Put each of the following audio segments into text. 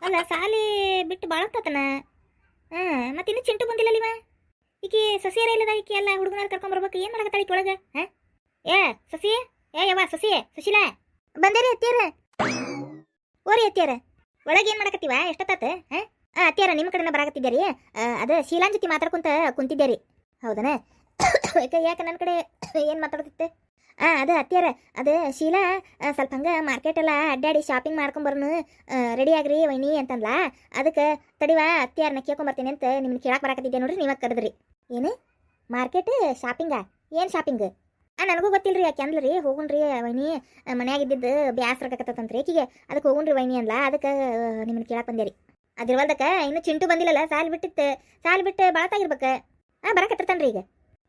ಅಲ್ಲ ಸಾಲಿ ಬಿಟ್ಟು ಭಾಳ ಹೊತ್ತಾತನ. ಮತ್ತೆ ಇನ್ನು ಚಿಂಟು ಬಂದಿಲ್ಲ ಇವ. ಈಕಿ ಸಸಿಯರ ಇಲ್ಲದ ಈಕಿ ಎಲ್ಲ ಹುಡುಗನ ಕರ್ಕೊಂಬರ್ಬೇಕು. ಏನು ಮಾಡಕತ್ತಾಳ ಈಕಿ ಒಳಗೆ? ಏ ಸಸಿ, ಏ ಯವ್ವ ಸಸಿ, ಸುಶೀಲಾ ಬಂದೇರಿ ಅತ್ತಿಯರ. ಓರಿ ಅತ್ತಿಯರ, ಒಳಗೆ ಏನು ಮಾಡಕತ್ತೀವ? ಎಷ್ಟೊತ್ತಾತ? ಅತ್ತಿಯರ ನಿಮ್ಮ ಕಡೆನ ಬರಾಕತ್ತಿದ್ದೀರಿ. ಅದು ಶೀಲಾನ್ ಜೊತೆ ಮಾತಾಡ್ಕೊಂತ ಕುಂತಿದ್ದೀರಿ. ಹೌದನ? ಯಾಕೆ ನನ್ನ ಕಡೆ ಏನು ಮಾತಾಡ್ತಿತ್ತೆ? ಅದು ಅತ್ತಿಯರ, ಅದು ಶೀಲಾ ಸ್ವಲ್ಪ ಹಂಗೆ ಮಾರ್ಕೆಟ್ ಎಲ್ಲ ಅಡ್ಡಾಡಿ ಶಾಪಿಂಗ್ ಮಾಡ್ಕೊಂಬರ್ನು, ರೆಡಿ ಆಗ್ರಿ ವೈನಿ ಅಂತಂದ್ಲ. ಅದಕ್ಕೆ ತಡಿವ ಅತ್ತಿಯಾರನ್ನ ಕೇಳ್ಕೊಂಬರ್ತೀನಿ ಅಂತ ನಿಮ್ಗೆ ಕೇಳಕ್ಕೆ ಬರಾಕತ್ತಿದ್ದೆ ನೋಡ್ರಿ. ನೀವಾಗ ಕರೆದ್ರಿ. ಏನು ಮಾರ್ಕೆಟ್ ಶಾಪಿಂಗಾ? ಏನು ಶಾಪಿಂಗ್? ನನಗೂ ಗೊತ್ತಿಲ್ಲ ರೀ. ಯಾಕೆ ಅಂದ್ರಿ ಹೋಗುಣ್ರಿ ವೈನಿ, ಮನ್ಯಾಗಿದ್ದಿದ್ದು ಬ್ಯಾಸ್ರಾಗತ್ತಂತ್ರಿ ಆಕಿಗೆ. ಅದಕ್ಕೆ ಹೋಗುಣ್ರಿ ವೈನಿ ಅಂದ್ಲ. ಅದಕ್ಕೆ ನಿಮ್ಮನ್ನ ಕೇಳಕ್ಕೆ ಬಂದೇರಿ. ಅದ್ರವಲ್ದಕ್ಕೆ ಇನ್ನೂ ಚಿಂಟು ಬಂದಿಲ್ಲಲ್ಲ, ಸಾಲಿ ಬಿಟ್ಟಿತ್ತು. ಸಾಲಿ ಬಿಟ್ಟು ಬಾಳ್ತಾಗಿರ್ಬೇಕು. ಬರಕತ್ತಿರ್ತಾನ್ರಿ ಈಗ.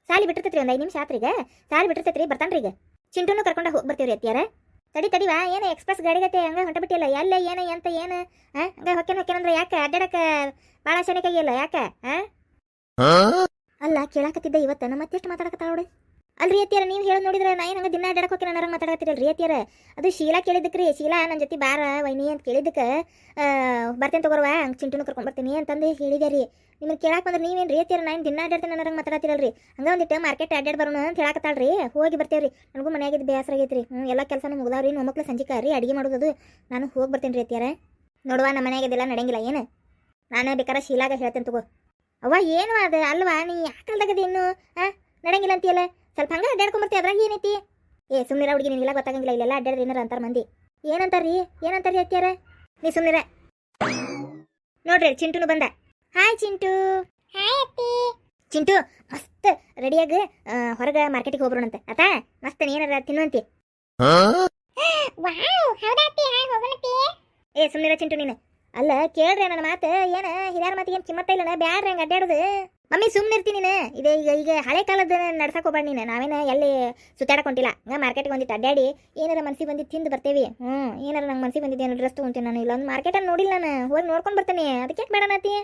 ಸಾಲಿ ಬಿಟ್ಟಿರ್ತೈತ್ರಿ, ಒಂದು 5 ನಿಮಿಷ ಆತ್ರೀಗ. ಸಾಲಿ ಬಿಟ್ಟಿರ್ತೈತ್ರಿ, ಬರ್ತಾನ್ರಿ ಈಗ. ಚಿಂಟುನು ಕರ್ಕೊಂಡು ಹೋಗಿ ಬರ್ತೀವ್ರಿ ಅತ್ತಿಯಾರ. ತಡಿವಾ, ಏನು ಎಕ್ಸ್ಪ್ರೆಸ್ ಗಾಡಿಗತ್ತೆ ಹಂಗೆ ಹೊಂಟ ಬಿಟ್ಟಿಲ್ಲ? ಎಲ್ಲ ಏನು ಎಂತ ಏನು ಹಂಗೆ ಹೊಕ್ಕೇನಂದ್ರೆ ಯಾಕೆ ಅಡ್ಡಾಡಕ್ಕೆ ಭಾಳ ಶನಿಕಾಗಿಲ್ಲ ಯಾಕೆ? ಅಲ್ಲ ಕೇಳಾಕತ್ತಿದ್ದ ಇವತ್ತು ನಮ್ಮ ಮತ್ತೆಷ್ಟು ಮಾತಾಡಕತ್ತಾಳ ನೋಡಿ. ಅಲ್ರಿ ಅತ್ತಿಯಾರ, ನೀವು ಹೇಳಿ ನೋಡಿದ್ರೆ ನಾ ಏನು ಹಂಗೆ ದಿನ ಅಡ್ಡಾಡಕ್ಕೆ ಹೋಗಿ ನನಗೆ ಮಾತಾಡಕತ್ತಿರಲ್ರಿ ಅತ್ತಿಯಾರ. ಅದು ಶೀಲಾ ಕೇಳಿದ್ದಕ್ಕೆ ರೀ. ಶೀಲಾ ನನ್ನ ಜೊತೆ ಬಾರ ವೈನಿ ಅಂತ ಕೇಳಿದ್ದಕ್ಕೆ ಬರ್ತೇನೆ ತಗೋರ್ವಾ, ಹಂಗೆ ಚಿಂಟುನು ಕರ್ಕೊಂಡು ಬರ್ತೀನಿ ಅಂತಂದು ಹೇಳಿದೆ ರೀ. ನಿಮ್ಮನ್ನು ಕೇಳಕ್ಕೆ ಬಂದ್ರೆ ನೀವೇನು ರೀ ಅತ್ತಿಯಾರ? ನಾನು ದಿನ ಅಡ್ಡಾಡ್ತೇನೆ ನನಗೆ ಮಾತಾಡತ್ತಿರಲ್ರಿ. ಹಂಗೆ ಒಂದಿಟ್ಟು ಮಾರ್ಕೆಟ್ ಅಡ್ಡಾಡಿ ಬರೋಣ ಅಂತ ಹೇಳಕತ್ತಾಳ್ರಿ. ಹೋಗಿ ಬರ್ತೇವ್ರಿ. ನನಗೂ ಮನೆಯಾಗಿದ್ದು ಬೇಸರ ಆಗೈತ್ರಿ. ಎಲ್ಲ ಕೆಲಸನೂ ಮುಗ್ದಾವ್ರಿ. ಮೊಮ್ಮಕ್ಳು ಸಂಜಿಕ ರೀ ಅಡುಗೆ ಮಾಡೋದು. ನಾನು ಹೋಗಿ ಬರ್ತೇನೆ ರೀ ಅತ್ತಿಯಾರ. ನೋಡುವ, ನಮ್ಮ ಮನೆಯಾಗಿದ್ದೆಲ್ಲ ನಡೆಯಂಗಿಲ್ಲ ಏನು. ನಾನು ಬೇಕಾದ್ರೆ ಶೀಲಾಗ ಹೇಳ್ತೇನೆ ತಗೋ. ಅವ್ವ ಏನು ಅದು ಅಲ್ವಾ, ನೀ ಯಾಕಲ್ದಾಗದ ಇನ್ನು ನಡೆಯಂಗಿಲ್ಲ ಅಂತೀಯಲ್ಲ. ಸ್ವಲ್ಪ ಹಂಗೆ ಅಡ್ಡಾಡ್ಕೊಂಬರ್ತೀವಿ, ಅದ್ರಾಗ ಏನೈತಿ? ಸುಮ್ಮನಿರ ಹುಡುಗಿ, ನಿನಗೆಲ್ಲ ಗೊತ್ತಾಗಂಗಿಲ್ಲ. ಇಲ್ಲೆಲ್ಲ ಅಡ್ಡಾಡ್ರಿ ಏನಾರ ಅಂತಾರೆ ಮಂದಿ. ಏನಂತಾರ್ರಿ ಅತ್ತಿಯಾರ? ನೀ ಸುಮ್ಮನಿರ. ನೋಡ್ರಿ ಚಿಂಟುನು ಬಂದ. ಹಾಯ್ ಚಿಂಟು. ಹಾಯ್ ಅತ್ತಿ. ಚಿಂಟು ಮಸ್ತ್ ರೆಡಿಯಾಗಿ ಹೊರಗೆ ಮಾರ್ಕೆಟಿಗೆ ಹೋಗ್ಬರೋಣಂತೆ ಆತ. ಮಸ್ತ್ ಏನಾರ ತಿನ್ನುವಂತಿ. ಸುಮ್ಮನಿರ ಚಿಂಟು ನೀನು. ಅಲ್ಲ ಕೇಳ್ರಿ ನನ್ನ ಮಾತು. ಏನು ಹಿರಿಯರ ಮಾತಿಗೆ ಏನು ಕಿಮ್ಮತ್ತ ಇಲ್ಲ. ಬ್ಯಾಡ್ರಿ ಹಂಗೆ ಅಡ್ಡಾಡೋದು. ಮಮ್ಮಿ ಸುಮ್ಮನಿರ್ತೀನಿ ನೀನು. ಇದೆ ಈಗ ಹಳೆ ಕಾಲದ ನಡ್ಸಕ್ಕೆ ಹೋಗ್ಬೇಡ ನೀನು. ನಾವೇನು ಎಲ್ಲಿ ಸುತ್ತಾಡಕೊಂಡಿಲ್ಲ. ಹಂಗೆ ಮಾರ್ಕೆಟ್ಗೆ ಒಂದಿಟ್ಟು ಅಡ್ಡಾಡಿ ಏನಾರ ಮನ್ಸಿಗೆ ಬಂದಿದ್ದು ತಿಂದು ಬರ್ತೇವಿ. ಏನಾರ ನಂಗೆ ಮನ್ಸಿಗೆ ಬಂದಿದ್ದು ಏನೋ ಡ್ರೆಸ್ ತೊಗೊಂತೀನಿ. ನಾನು ಇಲ್ಲ ಒಂದು ಮಾರ್ಕೆಟಲ್ಲಿ ನೋಡಿಲ್ಲ, ನಾನು ಹೋಗಿ ನೋಡ್ಕೊಂಡು ಬರ್ತೀನಿ. ಅದಕ್ಕೆ ಯಾಕೆ ಬೇಡ ನಾತಿ?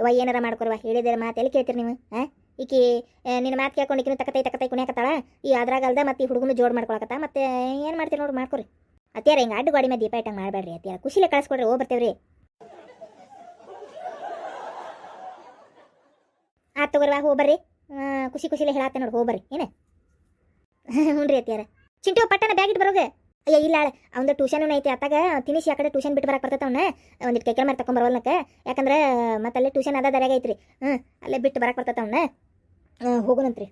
ಇವ ಏನಾರ ಮಾಡ್ಕೊರ್ವ. ಹೇಳಿದ್ರೆ ಮಾತು ಎಲ್ಲಿ ಕೇಳ್ತೀರಿ ನೀವು? ಈಕಿ ನಿನ್ನ ಮಾತು ಕೇಳ್ಕೊಂಡು ಈಕಿನ ತಕತೈ ಕುಣಿಯಾಕತ್ತಾಳ. ಈ ಅದ್ರಾಗ ಅಲ್ದ ಮತ್ತೆ ಈ ಹುಡುಗನು ಜೋಡ್ ಮಾಡ್ಕೊಳಕತ್ತ. ಮತ್ತೆ ಏನು ಮಾಡ್ತೀರಿ ನೋಡಿ ಮಾಡ್ಕೊರಿ ಅತ್ತಿಯಾರ. ಹಿಂಗೆ ಅಡ್ಡು ಗಾಡಿ ಮೇಲೆ ದೀಪ ಇಟ್ಟಂಗೆ ಮಾಡಬೇಡ್ರಿ ಅತ್ತಿಯಾರ. ಖುಷಿಲೇ ಕಳಿಸ್ಕೊಡ್ರಿ. ಹೋಗಿ ಬರ್ತೇವ್ರಿ. ಆಯ್ತು ತಗೋರ್ವಾ, ಹೋಗ್ಬರ್ರಿ. ಖುಷಿಲೇ ಹೇಳತ್ತೆ ನೋಡಿ. ಹೋಗ್ಬರ್ರಿ. ಏನು ಹ್ಞೂ ರೀ ಅತ್ತಿಯಾರ. ಚಿಂಟು ಪಟ್ಟಣ ಬ್ಯಾಗ್ ಇಟ್ಟು ಬರೋಗೆ. ಅಯ್ಯ ಇಲ್ಲ, ಅವ್ನು ಟ್ಯೂಷನ್ ಐತಿ. ಅತ್ತಾಗ ತಿನಿಸಿ ಆ ಕಡೆ ಟ್ಯೂಷನ್ ಬಿಟ್ಟು ಬರಕ್ಕೆ ಬರ್ತೈತೆ. ಅವ್ನ ಒಂದಿಟ್ಟು ಕೈಕಲ್ ಮೇಲೆ ತಗೊಂಬರ್ವಲ್ನಕ್ಕೆ. ಯಾಕಂದ್ರೆ ಮತ್ತೆ ಅಲ್ಲೇ ಟ್ಯೂಷನ್ ಅದ ದರ್ಯಾಗ ಐತ್ರಿ. ಅಲ್ಲೇ ಬಿಟ್ಟು ಬರಕ್ಕೆ ಬರ್ತೈತೆ ಅವ್ನ. ಹೋಗುನಂತ್ರಿ.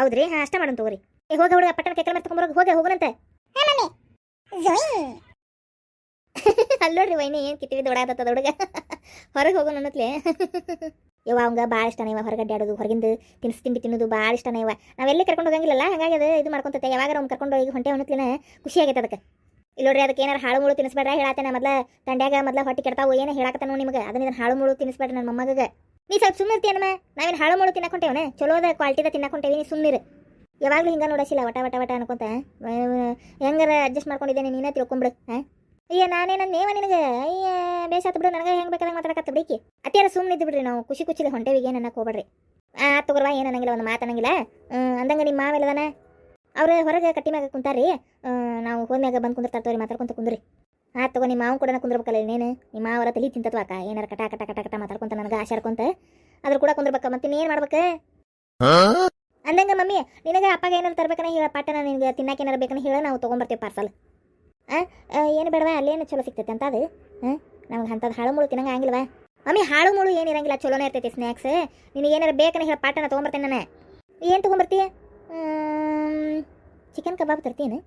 ಹೌದ್ರಿ, ಅಷ್ಟ ಮಾಡೋಣ ತಗೋರಿ. ಹೋಗ ಹುಡುಗ ಪಟ್ಟಣ ಕೈಕಲ್ ಮೇಲೆ ತಗೊಂಬರೋಕೆ ಹೋಗುನಂತೆ. ಅಲ್ಲೋಡ್ರಿ ವೈನಿ ಏನು ಕಿತ್ತಿವಿ ದೊಡ್ಡಾಗತ್ತದ ಹುಡುಗ. ಹೊರಗೆ ಹೋಗೋಣ ಅನ್ನತ್ಲೆ. ಇವ ಅವಂಗ ಭಾಳ ಇಷ್ಟನ. ಇವ ಹೊರಗಡೆ ಆಡೋದು, ಹೊರಗಿಂದ ತಿಂಡಿ ತಿನ್ನೋದು ಭಾಳ ಇಷ್ಟನ. ಇವ ನಾವೆಲ್ಲಿ ಕರ್ಕೊಂಡು ಹೋಗಂಗಿಲ್ಲಲ್ಲ, ಹಾಗಾಗಿ ಅದು ಇದು ಮಾಡ್ಕೊಂತೈತೆ. ಯಾವಾಗ ಅವ್ನು ಕರ್ಕೊಂಡು ಹೋಗಿ ಹೊಂಟೆ ಅನ್ನತ್ಲಿನ ಖುಷಿ ಆಗೈತೆ ಅದಕ್ಕೆ. ಇಲ್ಲೋಡ್ರಿ, ಅದಕ್ಕೆ ಏನಾರು ಹಾಳು ಮುಳು ತಿನ್ನಿಸ್ಬೇಡ್ರ ಹೇಳತ್ತೇನೆ. ಮೊದಲ ತಂಡ್ಯಾಗ ಹೊಟ್ಟೆ ಕೆಡ್ತಾವು. ಏನು ಹೇಳಕತ್ತಾನು ನಿಮಗೆ? ಅದನ್ನ ಹಾಳು ಮುಳು ತಿನ್ನಿಸ್ಬೇಡ್ರಿ ನನ್ನ ಮೊಮ್ಮಗ. ನೀ ಸ್ವಲ್ಪ ಸುಮ್ಮನಿರ್ತೀಯನಮ್ಮ. ನಾವೇನು ಹಾಳು ಮುಳು ತಿನ್ನಕೊಂಟೇವನ? ಚಲೋದ ಕ್ವಾಲಿಟಿದ ತಿನ್ನಕೊಂಟೇವಿ. ನೀ ಸುಮ್ಮನಿರು. ಯಾವಾಗಲೂ ಹಿಂಗೆ ನೋಡಸಿಲ್ಲ ವಟ ಅನ್ಕೊಂತ. ಹೆಂಗಾರ ಅಡ್ಜಸ್ಟ್ ಮಾಡ್ಕೊಂಡಿದ್ದೇನೆ. ನೀನೇ ತಿಳ್ಕೊಂಬಿಡು. ಅಯ್ಯ ನಾನೇನನ್ನೇವ ನಿನಗೆ? ಅಯ್ಯ ಬೇಸಾತ್ ಬಿಡು. ನನಗೆ ಹೆಂಗೆ ಬೇಕಾದಂಗೆ ಮಾತಾಡಕತ್ತ ಬಿಡಿಕಿ. ಅತ್ತಿಯಾರ ಸುಮ್ಮನಿದ್ದು ಬಿಡ್ರಿ. ನಾವು ಖುಷಿಲೇ ಹೊಂಟೇವಿಗೆ ಏನು ಅನ್ನಕ್ಕೆ ಹೋಗ್ಬೇಡ್ರಿ. ತಗೋರ್ವಾ, ಏನು ಅನ್ನಂಗಿಲ್ಲ, ಒಂದು ಮಾತನ್ನಂಗಿಲ್ಲ. ಅಂದಂಗೆ ನಿಮ್ಮ ಮಾವೆಲ್ಲದಾನ ಅವ್ರು ಹೊರಗೆ ಕಟ್ಟಿ ಮ್ಯಾಗ ಕುಂತಾರ್ರಿ. ನಾವು ಹೋದ್ಮ್ಯಾಗ ಬಂದು ಕುಂದಿರ್ತಾರ್ತೀವಿ, ಮಾತಾಡ್ಕೊಂತ ಕುಂದ್ರಿ. ತಗೋ, ನಿಮ್ಮ ಮಾವು ಕೂಡ ಕುಂದಿರ್ಬೇಕಲ್ಲ. ಇನ್ನೇನು ನಿಮ್ಮ ಮಾವರ ತಲೆ ತಿಂತತ್ವಾಕ ಏನಾರ ಕಟ ಮಾತಾಡ್ಕೊಂತ ನನಗೆ ಆಶಾರ್ಕೊಂತ ಅದ್ರ ಕೂಡ ಕುಂದಿರ್ಬೇಕ. ಮತ್ತೆ ಇನ್ನೇನು ಮಾಡ್ಬೇಕು ಅಂದಂಗೆ? ಮಮ್ಮಿ ನಿನಗೆ ಅಪ್ಪಾಗ ಏನಾರು ತರ್ಬೇಕನ ಹೇಳ. ಪಾಟನ ನಿನಗೆ ತಿನ್ನಕ್ಕೆ ಏನಾರು ಬೇಕನ್ನ ಹೇಳ, ನಾವು ತೊಗೊಂಬರ್ತೀವಿ ಪಾರ್ಸಲ್. ಏನು ಬೇಡವಾ? ಅಲ್ಲೇನು ಚಲೋ ಸಿಗ್ತೈತೆ ಅಂತ ಅದು. ನಮ್ಗೆ ಅಂಥದ್ದು ಹಾಳು ಮುಳು ತಿನ್ನಂಗೆ ಆಗಿಲ್ವಾ ಮಮ್ಮಿ? ಹಾಳು ಮುಳು ಏನಿರಂಗಿಲ್ಲ, ಚಲೋನೇ ಇರ್ತೈತಿ ಸ್ನ್ಯಾಕ್ಸ್. ನಿನಗೆ ಏನಾರು ಬೇಕನ್ನ ಹೇಳ, ಪಾಟನ ತೊಗೊಂಬರ್ತೇನೆ ನಾನು. ಏನು ತೊಗೊಂಬರ್ತೀಯ? ಚಿಕನ್ ಕಬಾಬ್ ತರ್ತೀನಿ.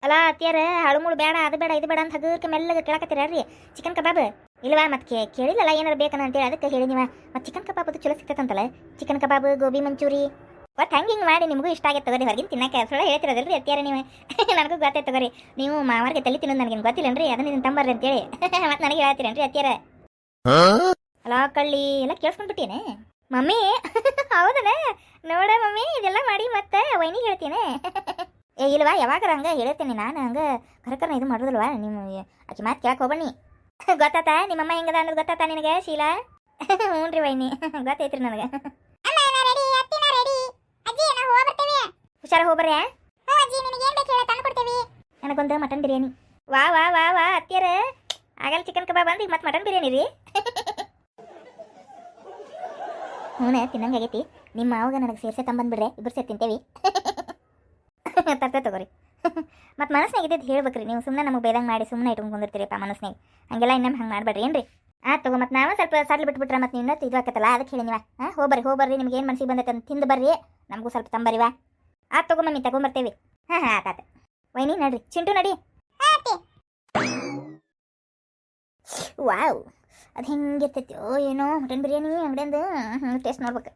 ಅಲ್ಲ ಅತ್ತಿಯಾರ, ಹಾಳು ಮುಳು ಬೇಡ, ಅದು ಬೇಡ ಇದು ಬೇಡ ಅಂತ ಹಗರ್ಕ ಮೆಲ್ಲಗೆ ಕೇಳಕತ್ತೀರಿ. ಚಿಕನ್ ಕಬಾಬ್ ಇಲ್ವಾ? ಮತ್ತೆ ಕೇಳಿಲ್ಲಲ್ಲ ಏನಾರು ಬೇಕನ್ನ ಅಂತೇಳಿ, ಅದಕ್ಕೆ ಹೇಳಿ ನೀವು. ಮತ್ತೆ ಚಿಕನ್ ಕಬಾಬ್ ಅದು ಚಲೋ ಸಿಗ್ತೈತಂತಲ್ಲ. ಚಿಕನ್ ಕಬಾಬ್, ಗೋಬಿ ಮಂಚೂರಿ ಒಟ್ಟು ಹಿಂಗೆ ಮಾಡಿ ನಿಮಗೂ ಇಷ್ಟ ಆಗೈತೆ ತಗೋರಿ. ಹೊರಗಿನ ತಿನ್ನಕ್ಕೆ ಸುಳ್ಳು ಹೇಳ್ತಿರೋದಲ್ರಿ ಅತ್ತಿಯಾರ ನೀವು. ನನಗೂ ಗೊತ್ತೈತೆ ತಗೋರಿ. ನೀವು ಮಾವಾರಿಗೆ ತಲೆ ತಿನ್ನೋದು ನನಗೇನು ಗೊತ್ತಿಲ್ಲನ್ರಿ. ಅದನ್ನ ಇದನ್ನು ತಂಬರ್ರಿ ಅಂತೇಳಿ ಮತ್ತೆ ನನಗೆ ಹೇಳ್ತೀರೇನ್ರಿ ಅತ್ತಿಯಾರ? ಅಲ್ಲ ಕಳ್ಳಿ ಎಲ್ಲ ಕೇಳಿಸ್ಕೊಂಡ್ಬಿಟ್ಟೇನೆ ಮಮ್ಮಿ. ಹೌದನ? ನೋಡ ಮಮ್ಮಿ, ಇದೆಲ್ಲ ಮಾಡಿ ಮತ್ತೆ ವೈನಿಗೆ ಹೇಳ್ತೀನಿ. ಇಲ್ವಾ? ಯಾವಾಗ ಹಂಗೆ ಹೇಳ್ತೇನೆ ನಾನು. ಹಂಗೆ ಕರೆಕರ್ನ ಇದು ಮಾಡೋದಲ್ವಾ ನಿಮ್ಮ ಆಕೆ ಮಾತು ಕೇಳಕ್ಕೆ ಹೋಗ್ಬಣ್ಣಿ. ಗೊತ್ತಾತ ನಿಮ್ಮಮ್ಮ ಹೆಂಗದ ಅನ್ನೋದು ಗೊತ್ತಾತ ನಿನಗೆ ಶೀಲಾ? ಹ್ಞೂ ರೀ ವೈನಿ, ಗೊತ್ತೈತ್ರಿ ನನಗೆ. ಹುಷಾರ ಹೋಗ್ಬರ್ರಿ. ನನಗೊಂದು ಮಟನ್ ಬಿರಿಯಾನಿ. ವಾ ವಾ ವಾ ವಾ ಅತ್ತಿಯರ, ಆಗಲ್ಲ ಚಿಕನ್ ಕಬಾಬ್ ಅಂದ್ರೆ ಈಗ ಮತ್ತೆ ಮಟನ್ ಬಿರಿಯಾನಿ ರೀ ಹ್ಞೂ ತಿನ್ನಂಗಾಗೈತಿ ನಿಮ್ಮ ಅವಾಗ ನನಗೆ ಸೇರ್ಸೆ ತಂಬಂದ್ಬಿಡ್ರೆ ಇಬ್ಬರು ಸೇರಿ ತಿಂತೇವಿ ತರ್ತೇ ತಗೋರಿ ಮತ್ತು ಮನಸ್ನಾಗ ಇದ್ದಿದ್ದು ಹೇಳ್ಬೇಕ್ರಿ ನೀವು ಸುಮ್ಮನೆ ನಮಗೆ ಬೇದಂಗೆ ಮಾಡಿ ಸುಮ್ಮನೆ ಇಟ್ಕೊಂಡು ಕುಂದಿರ್ತೀರಿಪ್ಪ ಮನಸ್ನಾಗ ಹಂಗೆಲ್ಲ ಇನ್ನೊಮ್ಮೆ ಹಂಗೆ ಮಾಡಬೇಡ್ರಿ ಏನ್ರಿ ತಗೋ ಮತ್ತು ನಾವು ಸ್ವಲ್ಪ ಸಡ್ಲು ಬಿಟ್ಬಿಟ್ರೆ ಮತ್ತು ನೀವು ಇದು ಆಕತ್ತಲ್ಲ ಅದಕ್ಕೆ ಹೇಳಿ ನೀವ ಹೋಗ್ಬರ್ರಿ ನಿಮ್ಗೆ ಏನು ಮನ್ಸಿಗೆ ಬಂದೈತೆ ಅಂತ ತಿಂದು ಬರ್ರಿ ನಮಗೂ ಸ್ವಲ್ಪ ತಂಬರಿವಾ ತಗೋ ಮಮ್ಮಿ ತಗೊಂಬರ್ತೇವೆ ಹಾಂ ಆತಾತ ವೈನಿ ನಡ್ರಿ ಚಿಂಟು ನಡಿ ವಾವ್ ಅದು ಹೆಂಗಿರ್ತೈತಿ ಏನೋ ಮಟನ್ ಬಿರಿಯಾನಿ ಅಂಗಡಿಯಿಂದ ಟೇಸ್ಟ್ ನೋಡ್ಬೇಕು